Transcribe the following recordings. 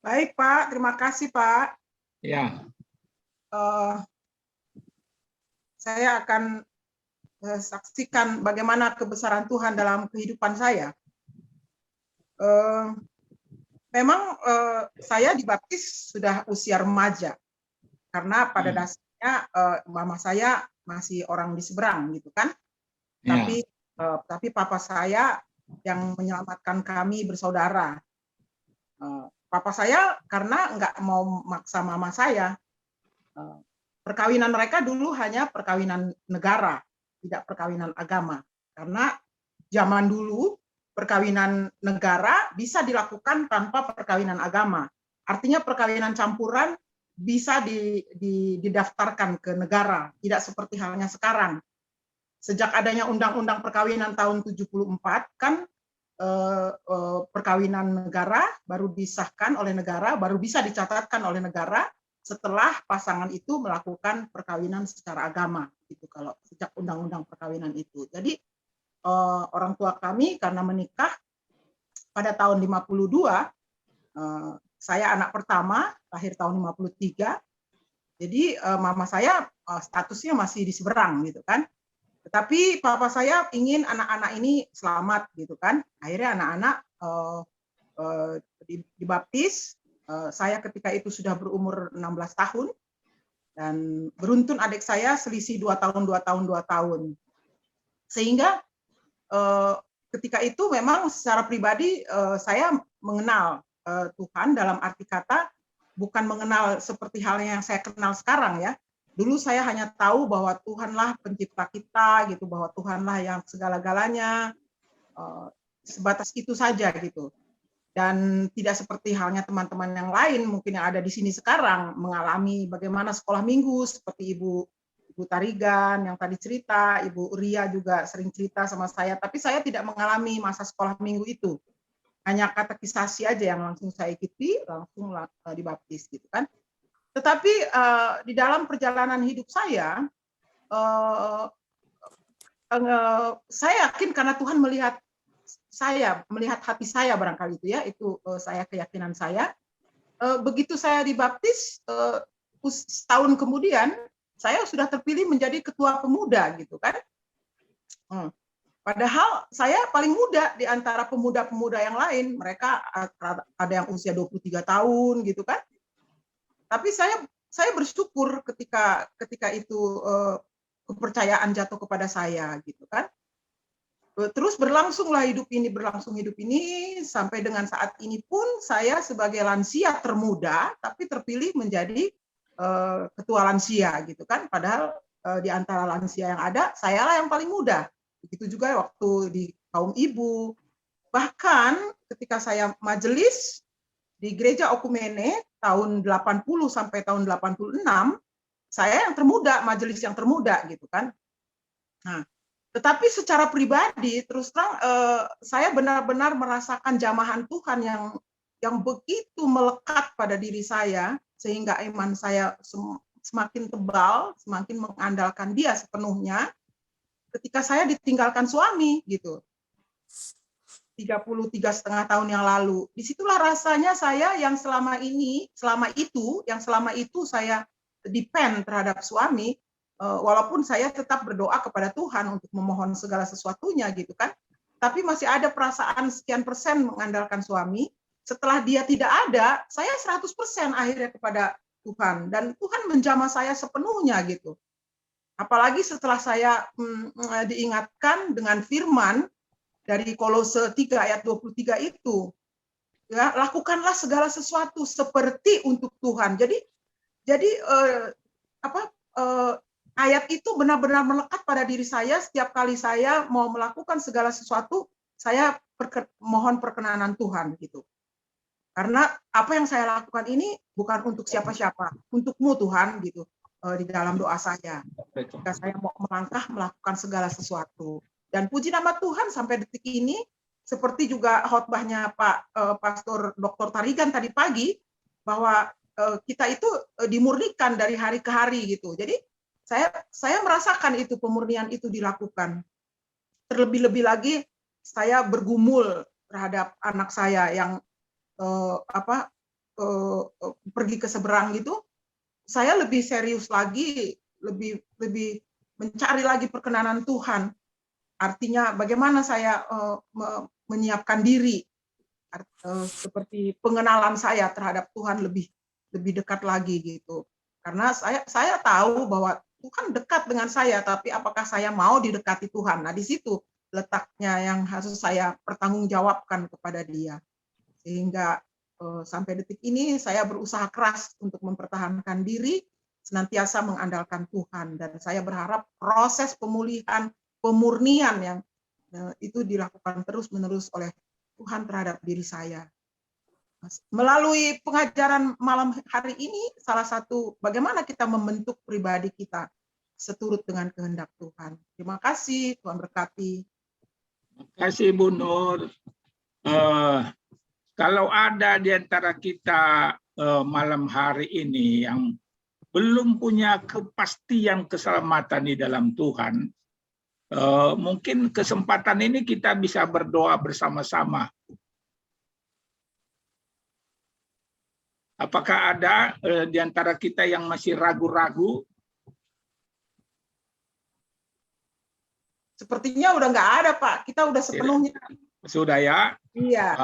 Baik, Pak. Terima kasih, Pak. Ya, Eh, saya akan saksikan bagaimana kebesaran Tuhan dalam kehidupan saya. Eh, memang saya dibaptis sudah usia remaja, karena pada dasarnya mama saya masih orang di seberang, gitu kan. ya, Tapi papa saya yang menyelamatkan kami bersaudara. Papa saya karena nggak mau maksa mama saya. Perkawinan mereka dulu hanya perkawinan negara, tidak perkawinan agama. Karena zaman dulu perkawinan negara bisa dilakukan tanpa perkawinan agama. Artinya perkawinan campuran bisa didaftarkan ke negara, tidak seperti halnya sekarang. Sejak adanya Undang-Undang Perkawinan tahun 74 kan perkawinan negara baru disahkan oleh negara, baru bisa dicatatkan oleh negara setelah pasangan itu melakukan perkawinan secara agama, gitu kalau sejak undang-undang perkawinan itu. Jadi orang tua kami karena menikah pada tahun 52, saya anak pertama, lahir tahun 53. Jadi mama saya statusnya masih di seberang gitu kan. Tetapi papa saya ingin anak-anak ini selamat gitu kan. Akhirnya anak-anak dibaptis. Saya ketika itu sudah berumur 16 tahun dan beruntun adik saya selisih 2 tahun, 2 tahun, 2 tahun. Sehingga ketika itu memang secara pribadi saya mengenal Tuhan dalam arti kata bukan mengenal seperti halnya yang saya kenal sekarang ya. Dulu saya hanya tahu bahwa Tuhanlah pencipta kita gitu, bahwa Tuhanlah yang segala-galanya, sebatas itu saja gitu. Dan tidak seperti halnya teman-teman yang lain mungkin yang ada di sini sekarang mengalami bagaimana sekolah minggu seperti Ibu Tarigan yang tadi cerita, Ibu Ria juga sering cerita sama saya, tapi saya tidak mengalami masa sekolah minggu itu. Hanya katekisasi aja yang langsung saya ikuti, langsung dibaptis gitu kan. Tetapi di dalam perjalanan hidup saya yakin karena Tuhan melihat hati saya barangkali itu ya, itu saya keyakinan saya. Begitu saya dibaptis, setahun kemudian saya sudah terpilih menjadi ketua pemuda gitu kan. Padahal saya paling muda di antara pemuda-pemuda yang lain. Mereka ada yang usia 23 tahun gitu kan. Tapi saya bersyukur ketika itu kepercayaan jatuh kepada saya gitu kan. Terus berlangsung hidup ini sampai dengan saat ini pun saya sebagai lansia termuda tapi terpilih menjadi ketua lansia gitu kan, padahal di antara lansia yang ada sayalah yang paling muda. Begitu juga waktu di kaum ibu, bahkan ketika saya majelis di gereja Okumene tahun 80 sampai tahun 86, saya yang termuda, majelis yang termuda gitu kan. Nah, tetapi secara pribadi terus terang saya benar-benar merasakan jamahan Tuhan yang begitu melekat pada diri saya sehingga iman saya semakin tebal, semakin mengandalkan Dia sepenuhnya ketika saya ditinggalkan suami gitu. 33,5 tahun yang lalu. Disitulah rasanya saya yang selama itu saya depend terhadap suami, walaupun saya tetap berdoa kepada Tuhan untuk memohon segala sesuatunya gitu kan. Tapi masih ada perasaan sekian persen mengandalkan suami. Setelah dia tidak ada, saya 100% akhirnya kepada Tuhan. Dan Tuhan menjamah saya sepenuhnya gitu. Apalagi setelah saya diingatkan dengan firman dari Kolose 3 ayat 23 itu, ya, lakukanlah segala sesuatu seperti untuk Tuhan. Jadi ayat itu benar-benar melekat pada diri saya. Setiap kali saya mau melakukan segala sesuatu, saya mohon perkenanan Tuhan gitu. Karena apa yang saya lakukan ini bukan untuk siapa-siapa, untukmu Tuhan gitu, di dalam doa saya. Ketika saya mau melangkah melakukan segala sesuatu. Dan puji nama Tuhan sampai detik ini, seperti juga khotbahnya Pak Pastor Dr. Tarigan tadi pagi, bahwa kita itu dimurnikan dari hari ke hari gitu. Jadi saya merasakan itu pemurnian itu dilakukan. Terlebih-lebih lagi saya bergumul terhadap anak saya yang pergi ke seberang gitu, saya lebih serius lagi, lebih mencari lagi perkenanan Tuhan. Artinya bagaimana saya menyiapkan diri, seperti pengenalan saya terhadap Tuhan lebih dekat lagi gitu. Karena saya tahu bahwa Tuhan dekat dengan saya, tapi apakah saya mau didekati Tuhan? Nah, di situ letaknya yang harus saya pertanggungjawabkan kepada Dia. Sehingga sampai detik ini saya berusaha keras untuk mempertahankan diri, senantiasa mengandalkan Tuhan, dan saya berharap proses pemulihan, pemurnian yang itu dilakukan terus-menerus oleh Tuhan terhadap diri saya. Melalui pengajaran malam hari ini, salah satu bagaimana kita membentuk pribadi kita seturut dengan kehendak Tuhan. Terima kasih, Tuhan berkati. Terima kasih Bu Nur. Kalau ada di antara kita malam hari ini yang belum punya kepastian keselamatan di dalam Tuhan, mungkin kesempatan ini kita bisa berdoa bersama-sama. Apakah ada di antara kita yang masih ragu-ragu? Sepertinya udah nggak ada, Pak. Kita udah sepenuhnya. Sudah ya? Iya.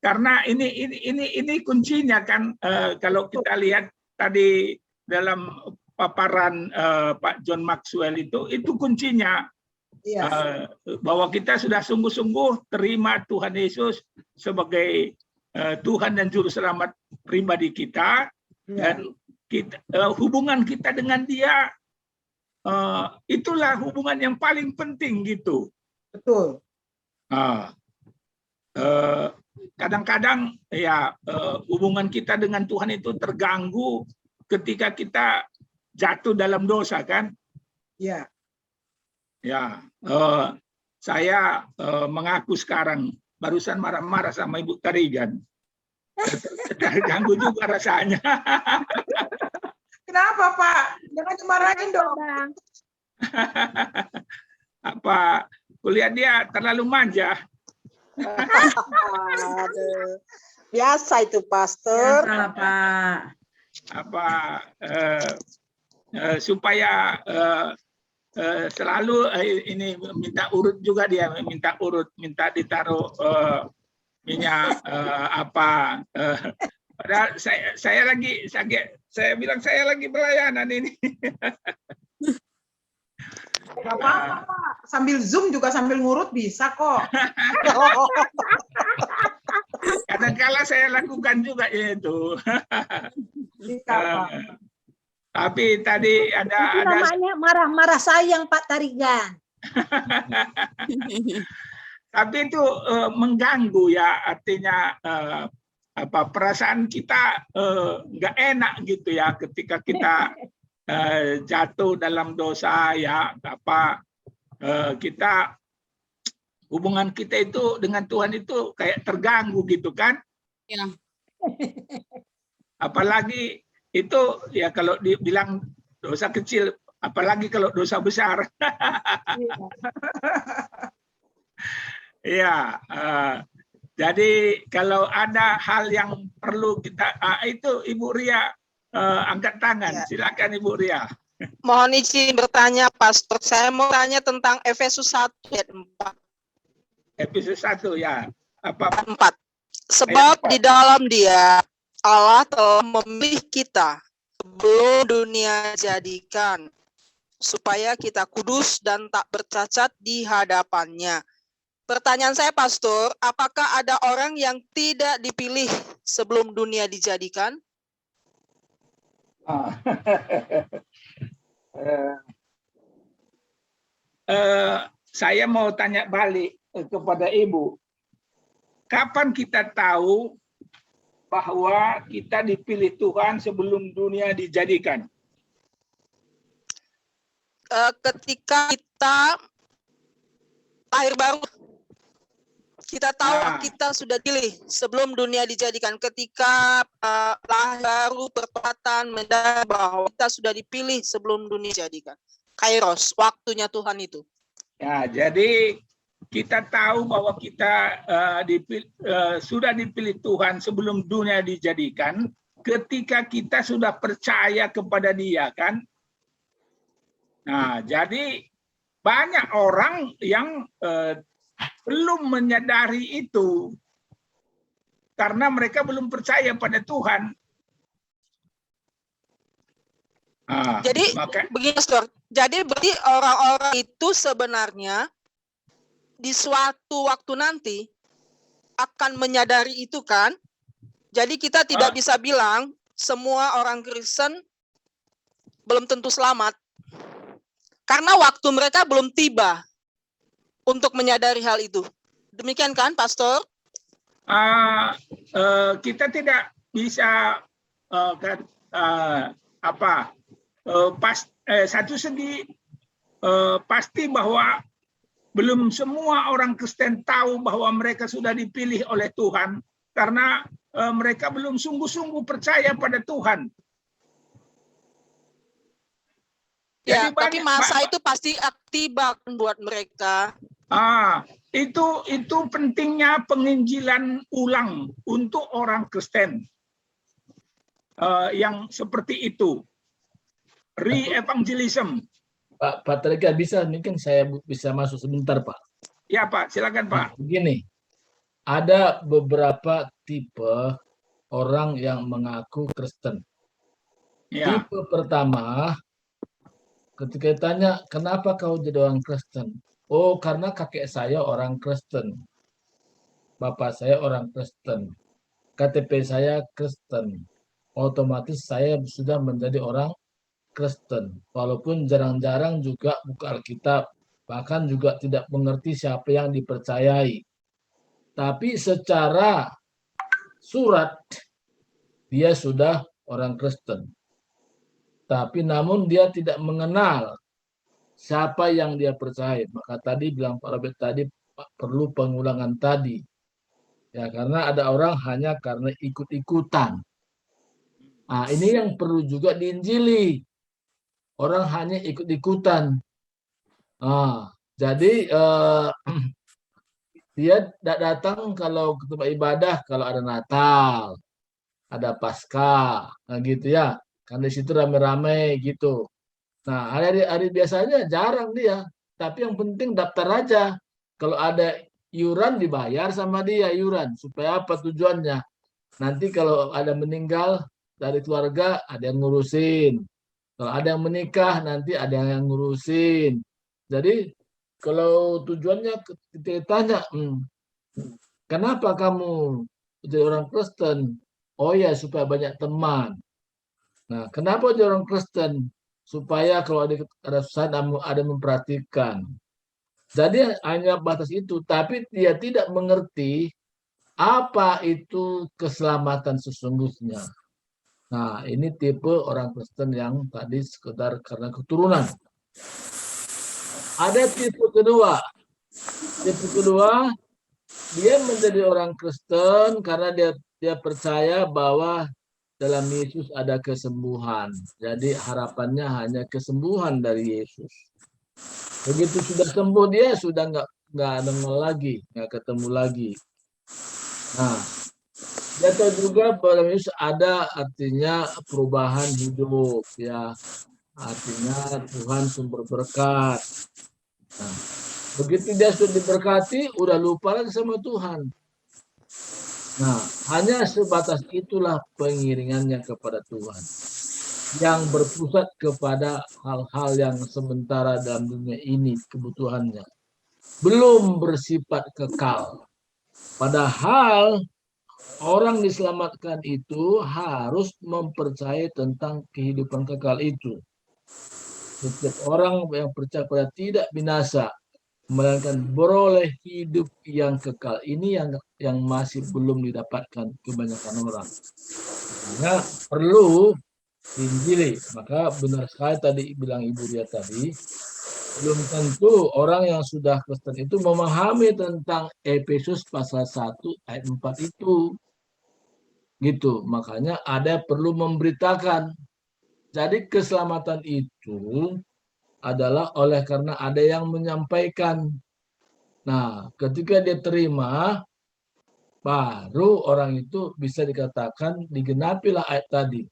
Karena ini kuncinya kan, kalau kita lihat tadi dalam paparan Pak John Maxwell itu kuncinya. Iya. Bahwa kita sudah sungguh-sungguh terima Tuhan Yesus sebagai Tuhan dan Juru Selamat pribadi kita, dan hubungan kita dengan Dia itulah hubungan yang paling penting gitu. Betul. Kadang-kadang ya hubungan kita dengan Tuhan itu terganggu ketika kita jatuh dalam dosa kan? Iya. Ya, saya mengaku sekarang barusan marah-marah sama Ibu Tarigan. Terganggu juga rasanya. Kenapa, Pak? Jangan dimarahin dong. Apa kuliah dia terlalu manja? Biasa itu, Pastor. Biasa, Pak. Apa supaya selalu ini minta urut juga dia, minta urut, minta ditaruh minyak apa. Padahal saya bilang saya lagi pelayanan ini. Gak apa-apa, Pak. Sambil Zoom juga sambil ngurut bisa kok. Kadang-kala saya lakukan juga itu. Tapi tadi ada namanya marah-marah sayang Pak Tarigan. Tapi itu mengganggu ya, artinya perasaan kita nggak enak gitu ya ketika kita jatuh dalam dosa ya, kita hubungan kita itu dengan Tuhan itu kayak terganggu gitu kan? Ya. Apalagi itu ya kalau dibilang dosa kecil, apalagi kalau dosa besar. Ya, jadi kalau ada hal yang perlu kita, itu Ibu Ria angkat tangan, ya. Silakan Ibu Ria. Mohon izin bertanya, Pastor. Saya mau tanya tentang Efesus 1 ayat 4. Efesus 1 ya. Apa? 4. Sebab di dalam Dia Allah telah memilih kita sebelum dunia jadikan, supaya kita kudus dan tak bercacat di hadapan-Nya. Pertanyaan saya, Pastor, apakah ada orang yang tidak dipilih sebelum dunia dijadikan? Saya mau tanya balik kepada Ibu. Kapan kita tahu bahwa kita dipilih Tuhan sebelum dunia dijadikan? Ketika kita lahir baru. Kita tahu kita sudah dipilih sebelum dunia dijadikan. Ketika lahir baru pertobatan mendengar bahwa kita sudah dipilih sebelum dunia dijadikan. Kairos, waktunya Tuhan itu. Ya, jadi kita tahu bahwa kita sudah dipilih Tuhan sebelum dunia dijadikan, ketika kita sudah percaya kepada Dia, kan? Nah, jadi banyak orang yang belum menyadari itu karena mereka belum percaya pada Tuhan. Jadi begini, Pastor. Jadi berarti orang-orang itu sebenarnya di suatu waktu nanti akan menyadari itu, kan? Jadi kita tidak bisa bilang semua orang Kristen belum tentu selamat. Karena waktu mereka belum tiba untuk menyadari hal itu. Demikian kan, Pastor? Kita tidak bisa satu segi pasti bahwa belum semua orang Kristen tahu bahwa mereka sudah dipilih oleh Tuhan karena mereka belum sungguh-sungguh percaya pada Tuhan. Ya, tapi masa itu pasti tiba buat mereka. Itu pentingnya penginjilan ulang untuk orang Kristen yang seperti itu. Re-evangelism. Pak Tariga bisa, mungkin saya bisa masuk sebentar, Pak. Ya, Pak, silakan, Pak. Begini, ada beberapa tipe orang yang mengaku Kristen. Ya. Tipe pertama, ketika ditanya, kenapa kau jadi orang Kristen? Oh, karena kakek saya orang Kristen. Bapak saya orang Kristen. KTP saya Kristen. Otomatis saya sudah menjadi orang Kristen, walaupun jarang-jarang juga buka Alkitab, bahkan juga tidak mengerti siapa yang dipercayai. Tapi secara surat, dia sudah orang Kristen. Tapi namun dia tidak mengenal siapa yang dia percaya. Maka tadi bilang Pak Robert tadi, perlu pengulangan tadi. Ya, karena ada orang hanya karena ikut-ikutan. Nah, ini yang perlu juga diinjili. Orang hanya ikut-ikutan. Jadi dia tidak datang kalau ke tempat ibadah, kalau ada Natal, ada Paskah, nah gitu ya. Kan di situ rame-rame gitu. Nah, hari-hari biasanya jarang dia. Tapi yang penting daftar aja. Kalau ada iuran dibayar sama dia iuran. Supaya apa tujuannya? Nanti kalau ada meninggal dari keluarga, ada yang ngurusin. Kalau ada yang menikah, nanti ada yang ngurusin. Jadi, kalau tujuannya kita tanya, kenapa kamu jadi orang Kristen? Oh ya, supaya banyak teman. Nah, kenapa jadi orang Kristen? Supaya kalau ada susah, ada memperhatikan. Jadi, hanya batas itu. Tapi dia tidak mengerti apa itu keselamatan sesungguhnya. Nah, ini tipe orang Kristen yang tadi sekedar karena keturunan. Ada tipe kedua. Tipe kedua, dia menjadi orang Kristen karena dia percaya bahwa dalam Yesus ada kesembuhan. Jadi harapannya hanya kesembuhan dari Yesus. Begitu sudah sembuh, dia sudah nggak nongol lagi, nggak ketemu lagi. Nah, dia tahu juga bahwa Yesus ada artinya perubahan hidup, ya. Artinya Tuhan sumber berkat. Nah, begitu dia sudah diberkati, udah lupa lagi sama Tuhan. Nah, hanya sebatas itulah pengiringannya kepada Tuhan. Yang berpusat kepada hal-hal yang sementara dalam dunia ini, kebutuhannya. Belum bersifat kekal. Padahal orang diselamatkan itu harus mempercayai tentang kehidupan kekal itu. Setiap orang yang percaya pada tidak binasa, melainkan beroleh hidup yang kekal. Ini yang masih belum didapatkan kebanyakan orang. Karena perlu diinjili. Maka benar sekali tadi bilang Ibu Ria tadi, belum tentu orang yang sudah Kristen itu memahami tentang Efesus pasal 1 ayat 4 itu. Gitu. Makanya ada perlu memberitakan. Jadi keselamatan itu adalah oleh karena ada yang menyampaikan. Nah, ketika dia terima, baru orang itu bisa dikatakan digenapilah ayat tadi.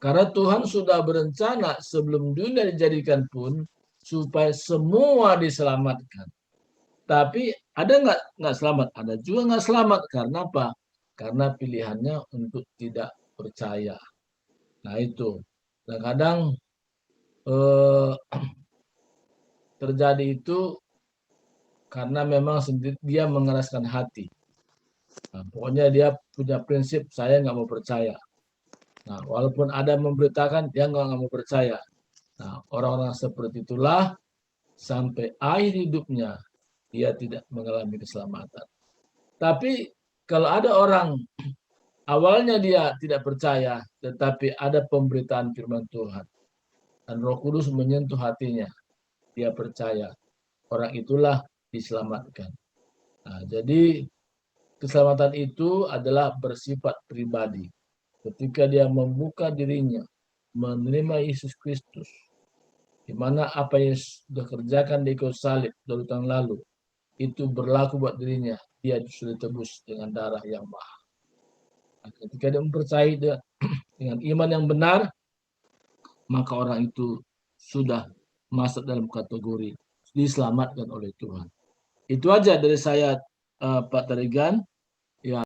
Karena Tuhan sudah berencana sebelum dunia dijadikan pun supaya semua diselamatkan. Tapi ada nggak selamat? Ada juga nggak selamat. Karena apa? Karena pilihannya untuk tidak percaya. Nah itu. Kadang eh, terjadi itu karena memang dia mengeraskan hati. Nah, pokoknya dia punya prinsip, saya nggak mau percaya. Nah, walaupun ada memberitakan, dia nggak mau percaya. Nah, orang-orang seperti itulah sampai akhir hidupnya dia tidak mengalami keselamatan. Tapi kalau ada orang awalnya dia tidak percaya, tetapi ada pemberitaan firman Tuhan dan Roh Kudus menyentuh hatinya, dia percaya. Orang itulah diselamatkan. Nah, jadi keselamatan itu adalah bersifat pribadi. Ketika dia membuka dirinya, menerima Yesus Kristus, di mana apa yang sudah kerjakan di kayu salib 2 tahun lalu, itu berlaku buat dirinya, dia sudah ditebus dengan darah yang mahal. Nah, ketika dia mempercayai dengan iman yang benar, maka orang itu sudah masuk dalam kategori diselamatkan oleh Tuhan. Itu aja dari saya, Pak Tarigan.